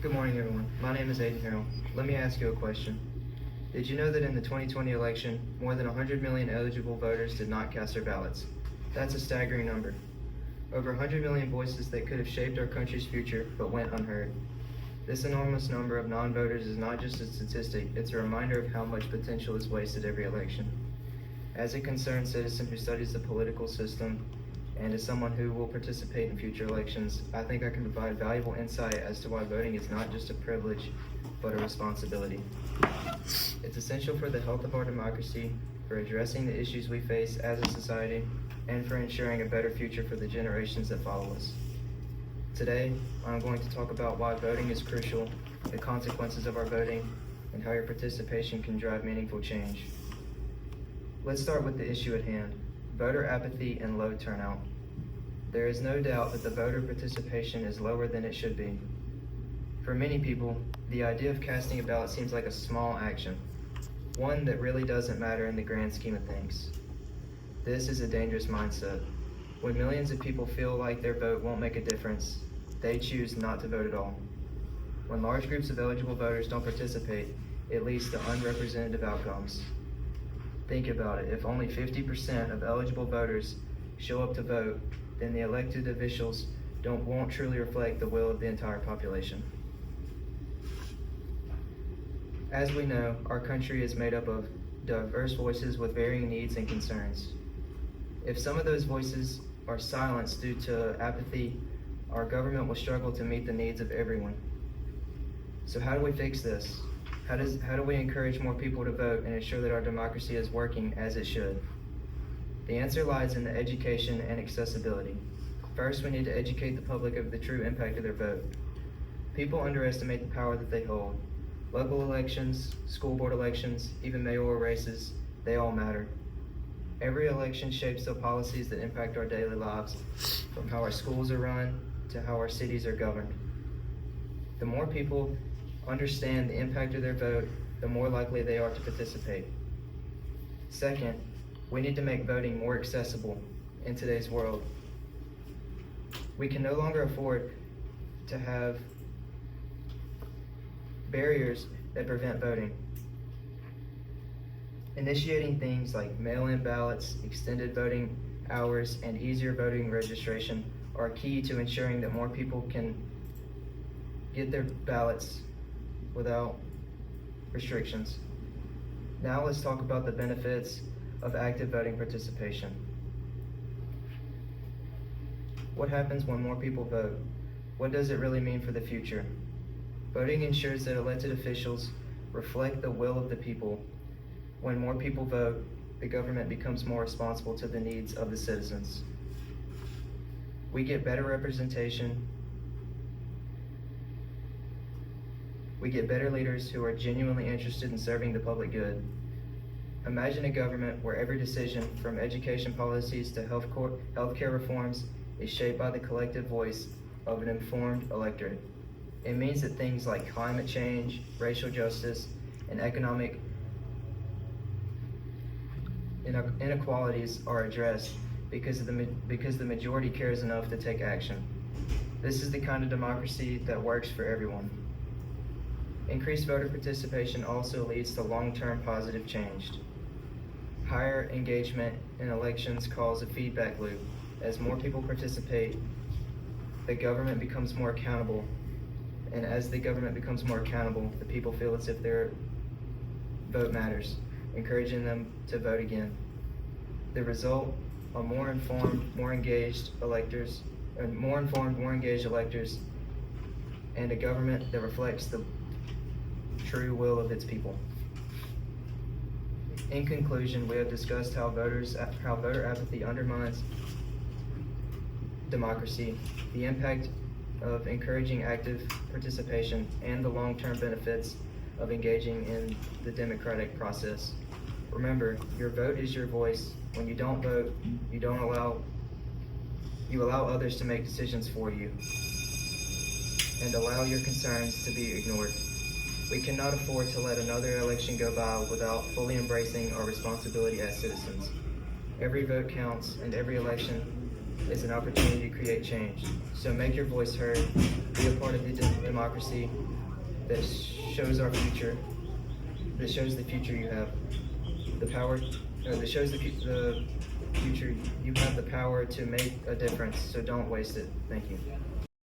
Good morning, everyone. My name is Aiden Harrell. Let me ask you a question. Did you know that in the 2020 election, more than 100 million eligible voters did not cast their ballots? That's a staggering number. Over 100 million voices that could have shaped our country's future but went unheard. This enormous number of non-voters is not just a statistic, it's a reminder of how much potential is wasted every election. As a concerned citizen who studies the political system, and as someone who will participate in future elections, I think I can provide valuable insight as to why voting is not just a privilege, but a responsibility. It's essential for the health of our democracy, for addressing the issues we face as a society, and for ensuring a better future for the generations that follow us. Today, I'm going to talk about why voting is crucial, the consequences of our voting, and how your participation can drive meaningful change. Let's start with the issue at hand, voter apathy and low turnout. There is no doubt that the voter participation is lower than it should be. For many people, the idea of casting a ballot seems like a small action, one that really doesn't matter in the grand scheme of things. This is a dangerous mindset. When millions of people feel like their vote won't make a difference, they choose not to vote at all. When large groups of eligible voters don't participate, it leads to unrepresentative outcomes. Think about it. If only 50% of eligible voters show up to vote, then the elected officials won't truly reflect the will of the entire population. As we know, our country is made up of diverse voices with varying needs and concerns. If some of those voices are silenced due to apathy, our government will struggle to meet the needs of everyone. So how do we fix this? How do we encourage more people to vote and ensure that our democracy is working as it should? The answer lies in the education and accessibility. First, we need to educate the public of the true impact of their vote. People underestimate the power that they hold. Local elections, school board elections, even mayoral races, they all matter. Every election shapes the policies that impact our daily lives, from how our schools are run to how our cities are governed. The more people understand the impact of their vote, the more likely they are to participate. Second, we need to make voting more accessible in today's world. We can no longer afford to have barriers that prevent voting. Initiating things like mail-in ballots, extended voting hours, and easier voting registration are key to ensuring that more people can get their ballots without restrictions. Now let's talk about the benefits of active voting participation. What happens when more people vote? What does it really mean for the future? Voting ensures that elected officials reflect the will of the people. When more people vote, the government becomes more responsible to the needs of the citizens. We get better representation. We get better leaders who are genuinely interested in serving the public good. Imagine a government where every decision, from education policies to healthcare reforms, is shaped by the collective voice of an informed electorate. It means that things like climate change, racial justice, and economic inequalities are addressed because the majority cares enough to take action. This is the kind of democracy that works for everyone. Increased voter participation also leads to long-term positive change. Higher engagement in elections cause a feedback loop. As more people participate, the government becomes more accountable. And as the government becomes more accountable, the people feel as if their vote matters, encouraging them to vote again. The result are more informed, more engaged electors, and a government that reflects the true will of its people. In conclusion, we have discussed how voter apathy undermines democracy, the impact of encouraging active participation, and the long-term benefits of engaging in the democratic process. Remember, your vote is your voice. When you don't vote, you allow others to make decisions for you and allow your concerns to be ignored. We cannot afford to let another election go by without fully embracing our responsibility as citizens. Every vote counts, and every election is an opportunity to create change. So make your voice heard, be a part of the democracy that shows our future, that shows the future you have. The power, that shows the future. You have the power to make a difference, so don't waste it. Thank you.